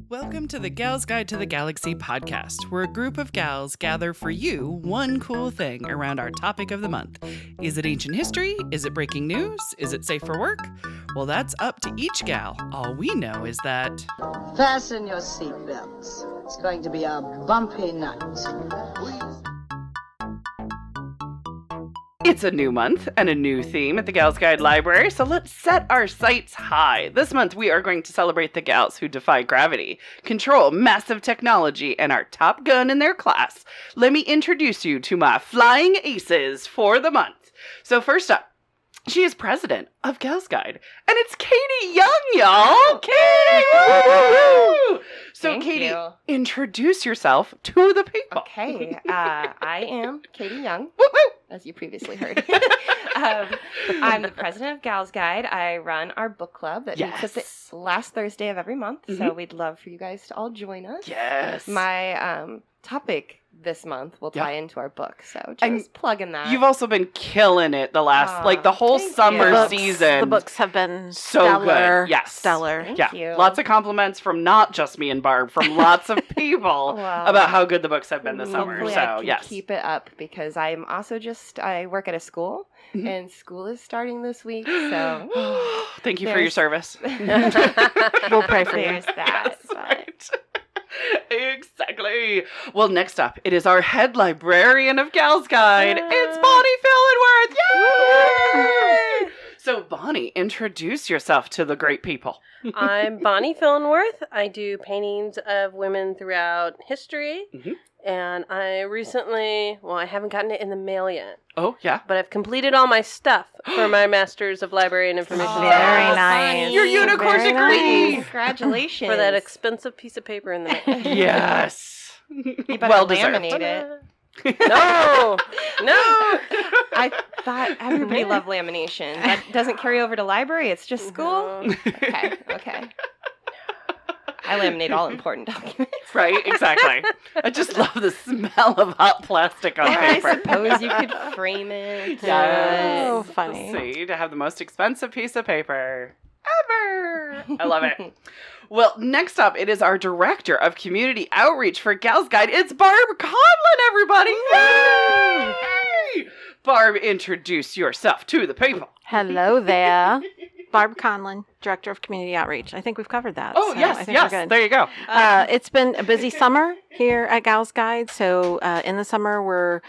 Welcome to the Gals Guide to the Galaxy podcast, where a group of gals gather for you one cool thing around our topic of the month. Is it ancient history? Is it breaking news? Is it safe for work? Well, that's up to each gal. All we know is that... Fasten your seatbelts. It's going to be a bumpy night. It's a new month and a new theme at the Gals Guide Library, so let's set our sights high. This month we are going to celebrate the gals who defy gravity, control massive technology, and are top gun in their class. Let me introduce you to my flying aces for the month. So first up, she is president of Gals Guide, and it's Katie Young, y'all! Katie! Woo! So Thank Katie, you. introduce yourself to the people. Okay, I am Katie Young, Woo, woo. as you previously heard. I'm the president of Gals Guide. I run our book club that meets at the last Thursday of every month, so we'd love for you guys to all join us. Yes. My topic this month will tie into our book, so just And plugging that. You've also been killing it the last, the whole thank summer you. season. The books have been So stellar. good. Yes. Stellar. Thank you. Lots of compliments from not just me and Barb, from lots of people Wow. about how good the books have been this summer. Hopefully So, I can yes. keep it up because I'm also I work at a school, and school is starting this week, so Thank you for your service. We'll pray for you. there's that. That's right. Exactly. Well, next up, it is our head librarian of Gals Guide. It's Bonnie Fillenworth. Yay! So, Bonnie, introduce yourself to the great people. I'm Bonnie Fillenworth. I do paintings of women throughout history. And I recently, I haven't gotten it in the mail yet, Oh, yeah. but I've completed all my stuff for my Master's of Library and Information Very Science. nice. Your unicorn Very degree. nice. Congratulations. For that expensive piece of paper in the mail. Yes. You better Well deserved. laminate it. No! I thought everybody loved lamination. That doesn't carry over to library. It's just school. No. Okay. I laminate all important documents. Right, exactly. I just love the smell of hot plastic on I paper. suppose you could frame it. Yes. Oh, funny. See, to have the most expensive piece of paper ever. I love it. Well, next up, it is our director of community outreach for Gals Guide. It's Barb Conlon, everybody. Yay! Barb, introduce yourself to the people. Hello there. Barb Conlon, Director of Community Outreach. I think we've covered that. Oh, so I yes. think we're good. There you go. It's been a busy summer here at Gals Guide. So in the summer, we're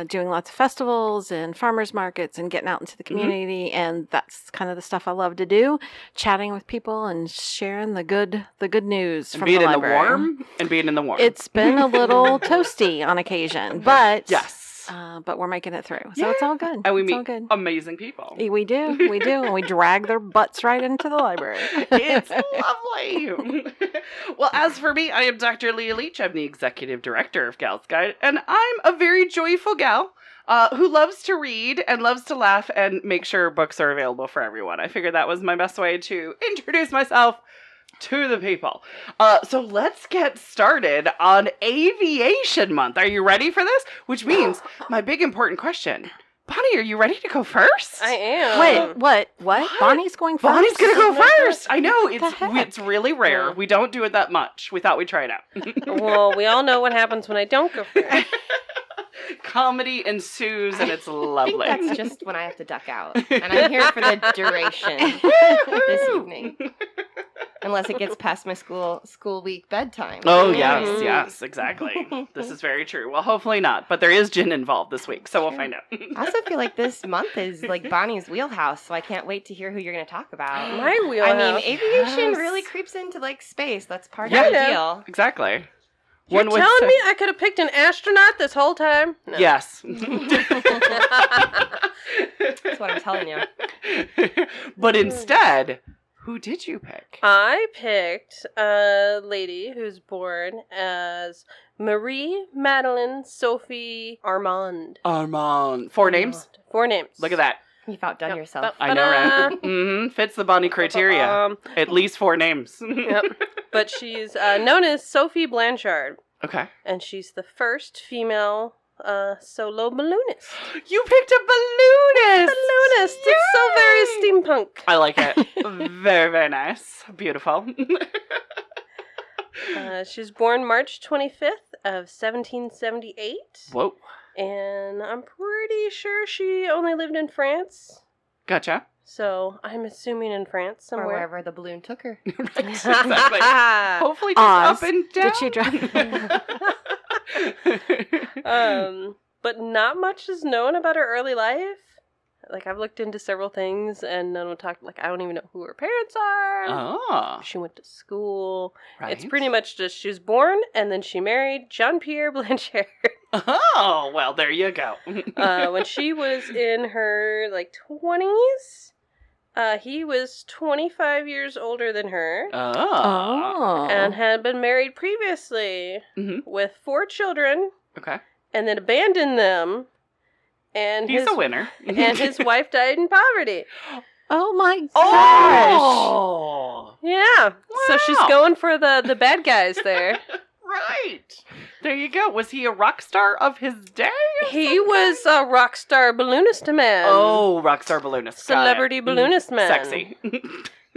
doing lots of festivals and farmers markets and getting out into the community. And that's kind of the stuff I love to do, chatting with people and sharing the good news from Being the in library. the warm and being in the warm. It's been a little toasty on occasion, but yes. but we're making it through. So it's all good. And we it's all meet good. amazing people. We do. And we drag their butts right into the library. It's lovely. Well, as for me, I am Dr. Leah Leach. I'm the executive director of Gals Guide, and I'm a very joyful gal who loves to read and loves to laugh and make sure books are available for everyone. I figured that was my best way to introduce myself to the people. So let's get started on Aviation Month. Are you ready for this? Which means my big important question. Bonnie, are you ready to go first? I am. Wait, what? Bonnie's going first? Bonnie's going to go first. I know. the heck? It's really rare. Yeah. We don't do it that much. We thought we'd try it out. Well, we all know what happens when I don't go first. Comedy ensues, and it's I lovely. think that's just when I have to duck out. And I'm here for the duration this evening. Unless it gets past my school week bedtime. Oh, yes, exactly. This is very true. Well, hopefully not, but there is gin involved this week, so we'll find out. I also feel like this month is like Bonnie's wheelhouse, so I can't wait to hear who you're going to talk about. My wheelhouse. I mean, aviation Yes. really creeps into like space. That's part Yeah. of the deal. Exactly. You're One would telling say- me I could have picked an astronaut this whole time? No. Yes. That's what I'm telling you. But instead, who did you pick? I picked a lady who's born as Marie Madeleine Sophie Armand. Armand. 4 names? 4 names. Look at that. You've outdone Yep. yourself. I know, right? Fits the Bonnie criteria. At least 4 names. Yep. But she's known as Sophie Blanchard, Okay. and she's the first female solo balloonist. You picked a balloonist! Balloonist! It's so very steampunk. I like it. Very, very nice. Beautiful. She was born March 25th of 1778. Whoa. And I'm pretty sure she only lived in France. Gotcha. So I'm assuming in France Or somewhere. wherever the balloon took her. Right, exactly. Hopefully just Oz. up and down. Did she drive? But not much is known about her early life. Like, I've looked into several things, and none will talk. Like, I don't even know who her parents are. Oh. She went to school. Right. It's pretty much just she was born, and then she married Jean-Pierre Blanchard. Oh, well, there you go. When she was in her, 20s, he was 25 years older than her. Oh. And had been married previously with 4 children. Okay. And then abandoned them. And He's a winner. And his wife died in poverty. Oh my gosh. Oh. Yeah. So she's Wow. going for the bad guys there. Right. There you go. Was he a rock star of his day? He was a rock star balloonist man. Oh, rock star balloonist. Got it. Celebrity balloonist man. Sexy.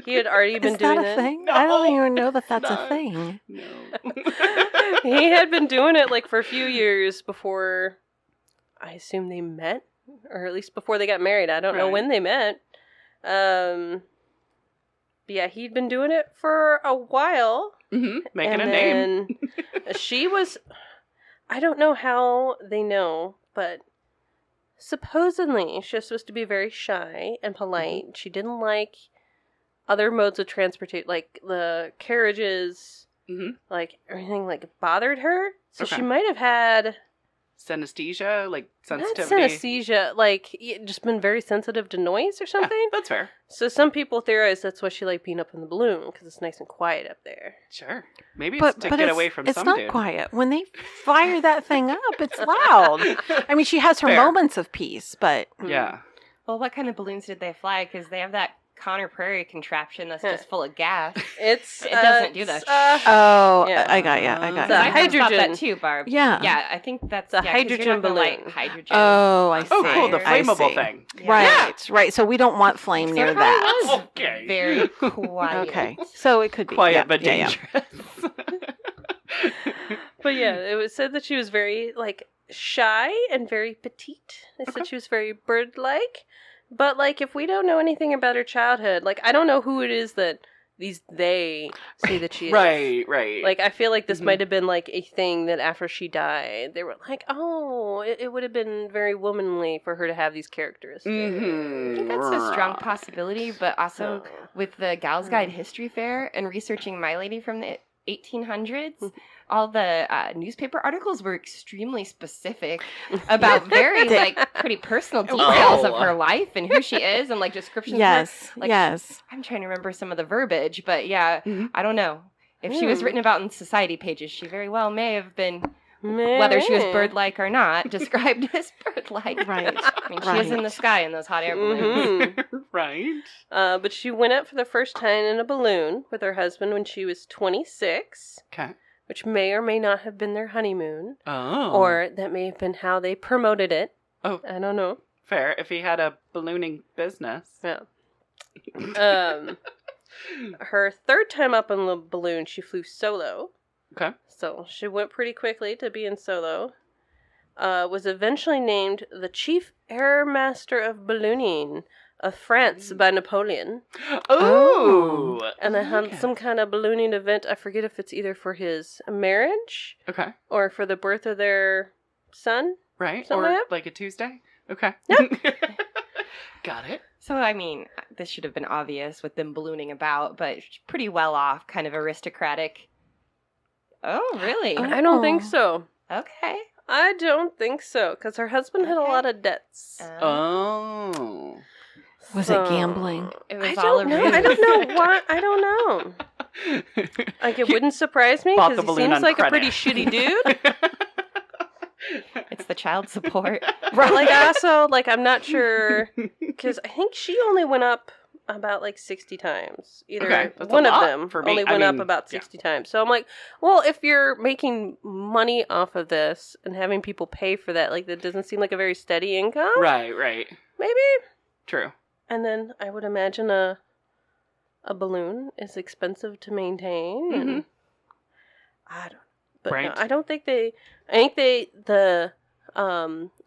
He had already been Is doing that a it. thing? No. I don't even know that that's No. a thing. No. He had been doing it for a few years before, I assume they met, or at least before they got married. I don't know Right. when they met. But yeah, he'd been doing it for a while. Making and a name. then she was, I don't know how they know, but supposedly she was supposed to be very shy and polite. She didn't like other modes of transportation, like the carriages, everything bothered her. So Okay. she might have had Synesthesia, not sensitivity. synesthesia, just been very sensitive to noise or something. Yeah, that's fair. So some people theorize that's why she liked being up in the balloon, because it's nice and quiet up there. Sure. Maybe it's to get away from it's some not dude. quiet. When they fire that thing up, it's loud. I mean, she has her Fair. moments of peace, but Yeah. Well, what kind of balloons did they fly? Because they have that Connor Prairie contraption that's just full of gas. It doesn't do that. Yeah. I got you. I got The I you. thought about hydrogen. that too, Barb. Yeah. Yeah, I think that's The 'cause you're hydrogen not gonna light balloon. hydrogen. Oh, I see. Oh, cool. The I flammable see. thing. Yeah. Right. So we don't want flame So near it probably that. was Okay. very quiet. Okay. So it could be Quiet yeah, but yeah, dangerous. But yeah, it was said that she was very shy and very petite. They said she was very bird-like. But if we don't know anything about her childhood, I don't know who it is that they say that she is. Right. I feel like this might have been a thing that after she died, they were oh, it would have been very womanly for her to have these characteristics. I think that's a strong possibility, but also with the Gals Guide History Fair and researching My Lady from the 1800s, all the newspaper articles were extremely specific about very pretty personal details of her life and who she is and descriptions. Yes. of her. Yes. I'm trying to remember some of the verbiage, but yeah, I don't know. If she was written about in society pages, she very well may have been, whether she was bird-like or not, described as bird-like. Right. I mean, she is in the sky in those hot air balloons. Right. But she went up for the first time in a balloon with her husband when she was 26. Okay. Which may or may not have been their honeymoon. Oh. Or that may have been how they promoted it. Oh. I don't know. Fair. If he had a ballooning business. Yeah. Her third time up in the balloon, she flew solo. Okay. So she went pretty quickly to being solo. Was eventually named the Chief Air Master of Ballooning of France by Napoleon. Oh. And they had some kind of ballooning event. I forget if it's either for his marriage Okay. or for the birth of their son. Right. Something Or like a Tuesday. Okay. Got it. So, I mean, this should have been obvious with them ballooning about, but pretty well off, kind of aristocratic. Oh, really? I don't think so. Okay. I don't think so, because her husband had a Okay. lot of debts. Oh. Was it gambling? It was I all don't a know. ruse. I don't know why. I don't know. It wouldn't surprise me Bought because the he balloon seems on like credit. a pretty shitty dude. It's the child support. But also, I'm not sure because I think she only went up about 60 times. Either Okay, that's a one of lot them for me. only I went up mean, about yeah. 60 times. So I'm like, well, if you're making money off of this and having people pay for that, that doesn't seem like a very steady income. Right. Maybe. True. And then I would imagine a balloon is expensive to maintain. Mm-hmm. I don't know. But Right. no, I think the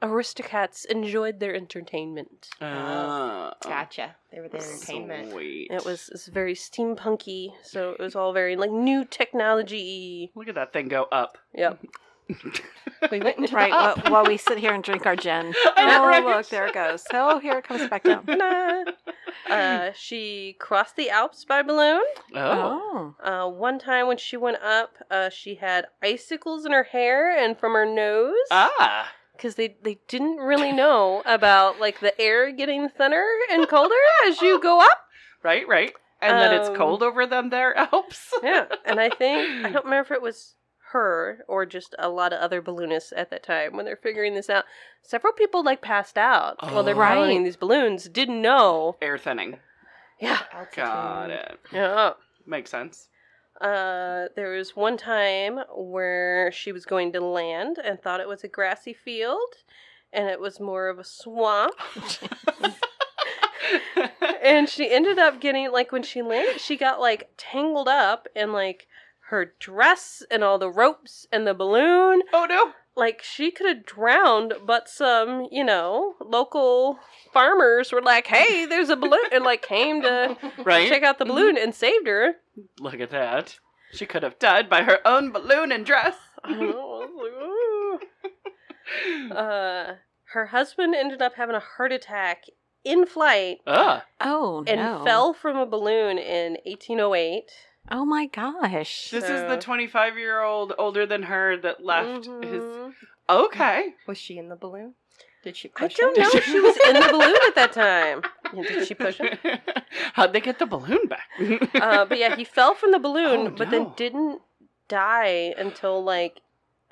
Aristocats enjoyed their entertainment. Gotcha. They were the entertainment. Sweet. It's very steampunky, so it was all very like new technology. Look at that thing go up. Yep. We went into Right, the up. while we sit here and drink our gin. I know, Oh, right? look, there it goes. Oh, here it comes back down. She crossed the Alps by balloon. Oh. One time when she went up, she had icicles in her hair and from her nose. Ah. Because they didn't really know about like the air getting thinner and colder as you go up. Right. And that it's cold over them there Alps. Yeah, and I don't remember if it was her or just a lot of other balloonists at that time when they're figuring this out. Several people like passed out while they're Right. piloting these balloons. Didn't know. Air thinning. Yeah. Got it. Yeah. Makes sense. There was one time where she was going to land and thought it was a grassy field, and it was more of a swamp. And she ended up getting, like, when she landed, she got, like, tangled up in, like, her dress and all the ropes and the balloon. Oh, no. Like, she could have drowned, but some, local farmers were like, hey, there's a balloon, and, like, came to Right? check out the balloon and saved her. Look at that. She could have died by her own balloon and dress. I know, I was like, ooh. Her husband ended up having a heart attack in flight Ugh. Oh, and no. fell from a balloon in 1808. Oh, my gosh. This is the 25-year-old older than her that left his... Mhm. Okay. Was she in the balloon? Did she I push don't him? know if she was in the balloon at that time. Did she push him? How'd they get the balloon back? But yeah, he fell from the balloon, Oh, but then no. didn't die until like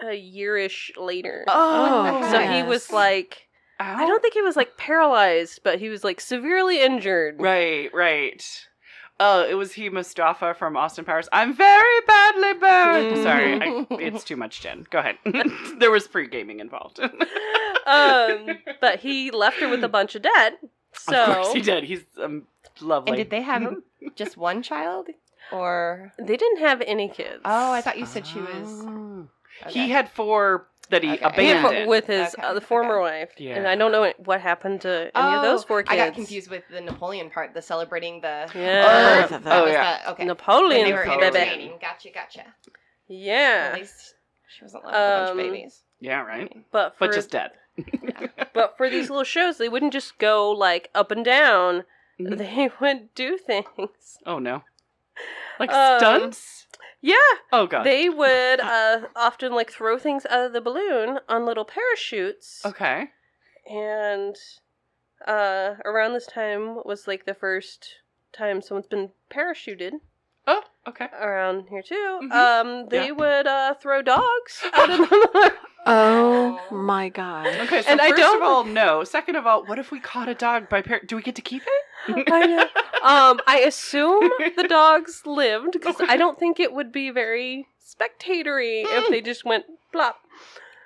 a year-ish later. Oh. So he goodness. was like, Ow. I don't think he was like paralyzed, but he was like severely injured. Right. It was he, Mustafa from Austin Powers. I'm very badly burned. Mm. Sorry, it's too much gin. Go ahead. There was pre-gaming involved. But he left her with a bunch of debt. So Of course he did. He's lovely. And did they have just one child? Or... they didn't have any kids. Oh, I thought you said she was... Oh. Okay. He had 4 that he Okay. abandoned. with his Okay, the former okay. wife. Yeah. And I don't know what happened to any of those 4 kids. I got confused with the Napoleon part, the celebrating the... Yeah. Birth of That was yeah. the- okay. Napoleon, When they were baby. entertaining. Gotcha. Yeah. At least she wasn't left with a bunch of babies. Yeah, right. But But just dead. but for these little shows, they wouldn't just go like up and down. Mhm. They would do things. Oh no. Like Um, stunts? Yeah, Oh god. they would often like throw things out of the balloon on little parachutes. Okay. And around this time was like the first time someone's been parachuted Oh, okay. around here too. Mhm. They Yeah. would throw dogs out of the Oh, my God. Okay, so And I first don't- of all, no. Second of all, what if we caught a dog by do we get to keep it? I know. I assume the dogs lived because I don't think it would be very spectatory if they just went plop.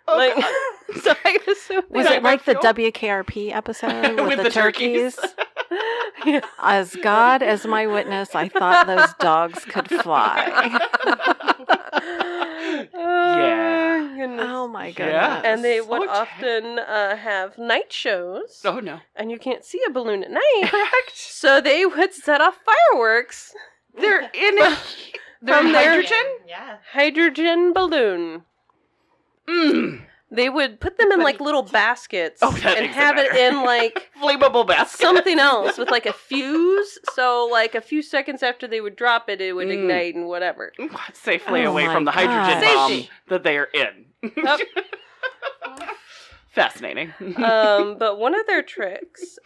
Oh, like, God. so I assume Was Yeah, it like the fuel. WKRP episode with, the turkeys? Yeah. As God as my witness, I thought those dogs could fly. Oh, goodness. Oh, my goodness. Yeah. And they So would tense. often have night shows, Oh no. and you can't see a balloon at night, Correct. so they would set off fireworks. They're in a From their- hydrogen? Yeah. Hydrogen balloon. Mm. They would put them in like little baskets Oh, that and makes it have it better. in like Flammable basket. something else with like a fuse. So like a few seconds after they would drop it, it would Mm. ignite and whatever. Safely Oh away my from the hydrogen gosh. bomb Safety. that they are in. Yep. Fascinating. But one of their tricks,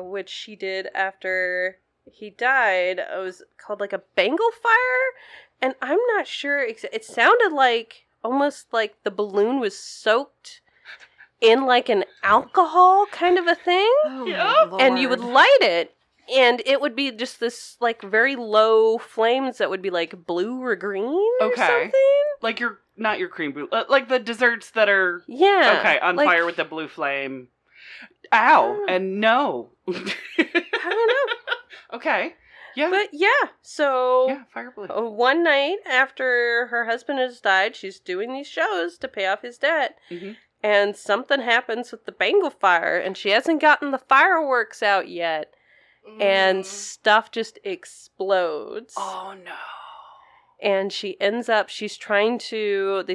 which she did after he died, was called like a bangle fire. And I'm not sure. It sounded like almost like the balloon was soaked in like an alcohol kind of a thing. Oh, Yeah. my And you would Lord. light it. And it would be just this like very low flames that would be like blue or green or Okay. something. Like not your cream brulee, like the desserts that are Yeah. okay on like, fire with the blue flame. Ow Oh. and no. I don't know. Okay. Yeah. But yeah, so Yeah, fire balloon. one night after her husband has died, she's doing these shows to pay off his debt. Mm-hmm. And something happens with the Bengal fire, and she hasn't gotten the fireworks out yet. And stuff just explodes. Oh, no. And she ends up, they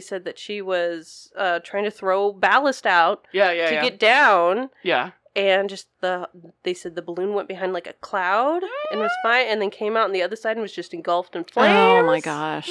said that she was trying to throw ballast out to get down. Yeah. And just they said the balloon went behind like a cloud and was fine, and then came out on the other side and was just engulfed in flames. Oh my gosh.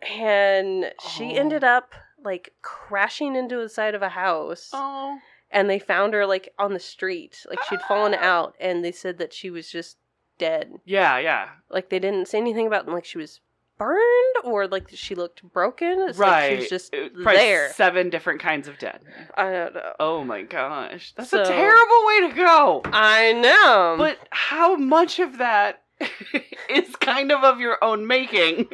And she ended up like crashing into the side of a house. Oh. And they found her like on the street. Like she'd fallen out, and they said that she was just dead. Yeah, yeah. Like they didn't say anything about like she was burned or like she looked broken. It's Right. like she was just Probably there. 7 different kinds of dead. I don't know. Oh my gosh. That's So- a terrible way to go. I know. But how much of that is kind of your own making?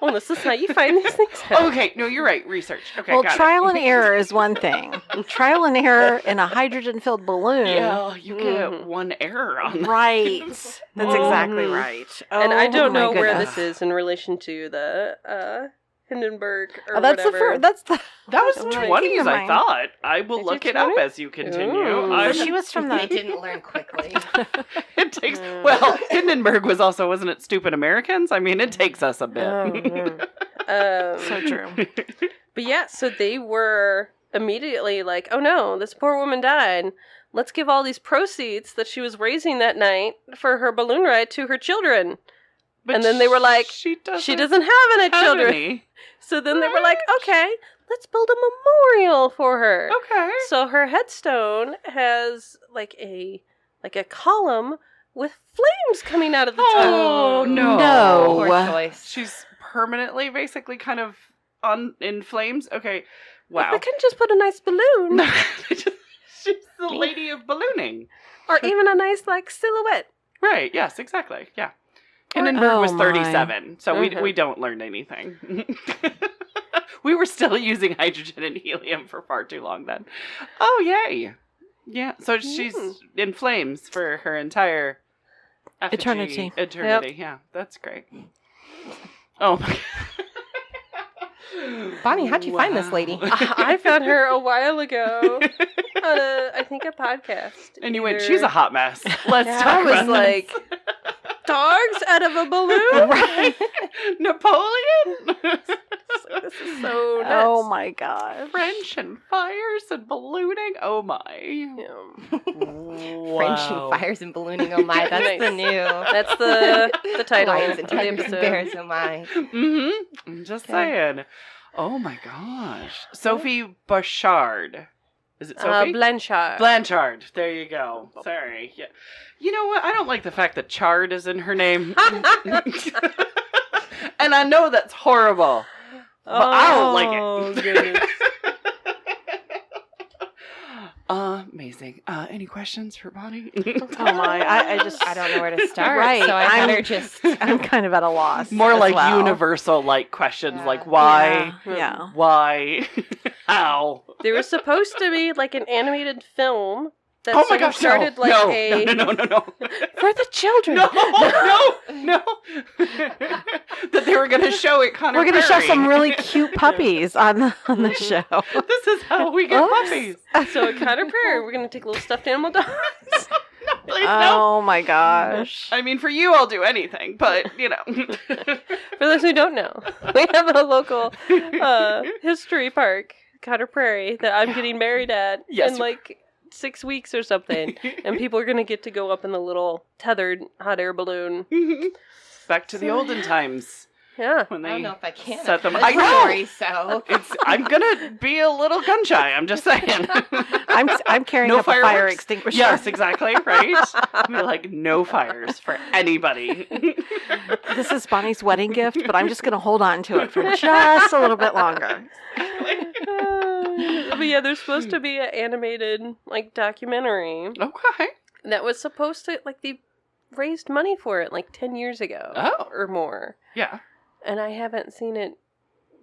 Well, this is how you find these things out. Okay, no, you're right. Research. Okay, Well, got trial and error is one thing. Trial and error in a hydrogen-filled balloon. it. Yeah, you get one error on that. Right. That's exactly right. And I don't my know where goodness. this is in relation to the Hindenburg or That's whatever. that's the. That was I'm trying to 20s, keep in I mind. thought. I will Is look it it up 20? as you continue. Ooh. She was from I the. didn't learn quickly. It takes, well, Hindenburg was also, wasn't it Stupid Americans? I mean, it takes us a bit. So true. But yeah, so they were immediately like, oh no, this poor woman died. Let's give all these proceeds that she was raising that night for her balloon ride to her children. But And then they were like, she She doesn't have any have children. any. So then they were like, okay, let's build a memorial for her. Okay. So her headstone has like a column with flames coming out of the top. Oh, no. No. Poor choice. She's permanently, basically, kind of in flames. Okay. They Wow. couldn't just put a nice balloon She's the lady of ballooning. or even a nice like silhouette. Right. Yes, exactly. Yeah. Hindenburg Oh, was my. 37, so Mhm. we don't learn anything. We were still using hydrogen and helium for far too long then. Oh, yay. Yeah, so she's in flames for her entire effigy- Eternity. Yeah, that's great. Oh, my Bonnie, how'd you find this lady? I found her a while ago on I think a podcast. And you went, Either- she's a hot mess. Let's Yeah, talk I was about like, dogs out of a balloon? right? Napoleon? This is so nuts. Oh my god. French and fires and ballooning. Oh my. Yeah. French and fires and ballooning. Oh my, that's the new. That's the title Lions of and the tigers and episode. bears. Oh my. Mm-hmm. I'm just saying. Oh my gosh. Sophie Blanchard. Is it Sophie? Blanchard. Blanchard. There you go. Sorry. Yeah. You know what? I don't like the fact that chard is in her name. And I know that's horrible. But I don't like it. Goodness. Amazing. Any questions for Bonnie? Oh my. I just. I don't know where to start. Right, So I I'm- better just. I'm kind of at a loss. More as like well. universal like questions Yeah. like why? Yeah. Why? How? There was supposed to be like an animated film that Oh my sort of gosh, started no. like no, a no. for the children. No. That they were going to show it Connor We're going to show Prairie. some really cute puppies on the show. This is how we get Oops. puppies. So at Connor Prairie, we're gonna take little stuffed animal dogs. Please, no. Oh my gosh. I mean, for you, I'll do anything, but, you know. For those who don't know, we have a local history park, Connor Prairie, that I'm getting married at Yes. in like 6 weeks or something, and people are gonna get to go up in the little tethered hot air balloon. Back to the olden times Yeah. when I they don't know if I can. set them. That's I the know. story, so. I'm gonna be a little gun shy. I'm just saying. I'm carrying No up a fire fireworks? extinguisher. Yes, exactly. Right. Be like no fires for anybody. This is Bonnie's wedding gift, but I'm just going to hold on to it for just a little bit longer. But yeah, there's supposed to be an animated like documentary Okay. that was supposed to like they raised money for it like 10 years ago Oh. or more, Yeah. and I haven't seen it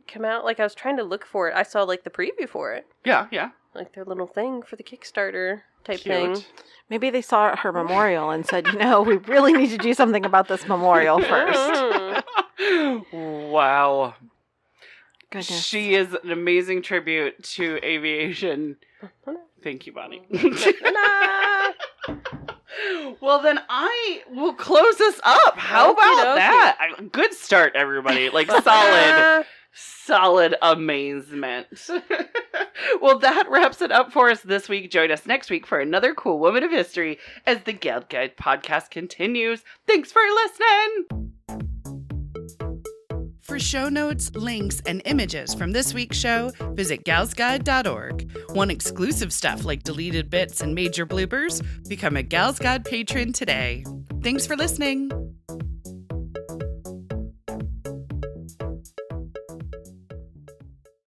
come out. Like I was trying to look for it. I saw like the preview for it, Yeah. Yeah. like their little thing for the Kickstarter type Cute. thing. Maybe they saw her memorial and said, we really need to do something about this memorial first. Wow. Goodness. She is an amazing tribute to aviation. Thank you, Bonnie. Well, then I will close us up. How about Okey-dokey. that? Good start, everybody. Like solid amazement. Well, that wraps it up for us this week. Join us next week for another cool woman of history as the Gals Guide podcast continues. Thanks for listening. For show notes, links, and images from this week's show, visit galsguide.org. Want exclusive stuff like deleted bits and major bloopers? Become a Gals Guide patron today. Thanks for listening.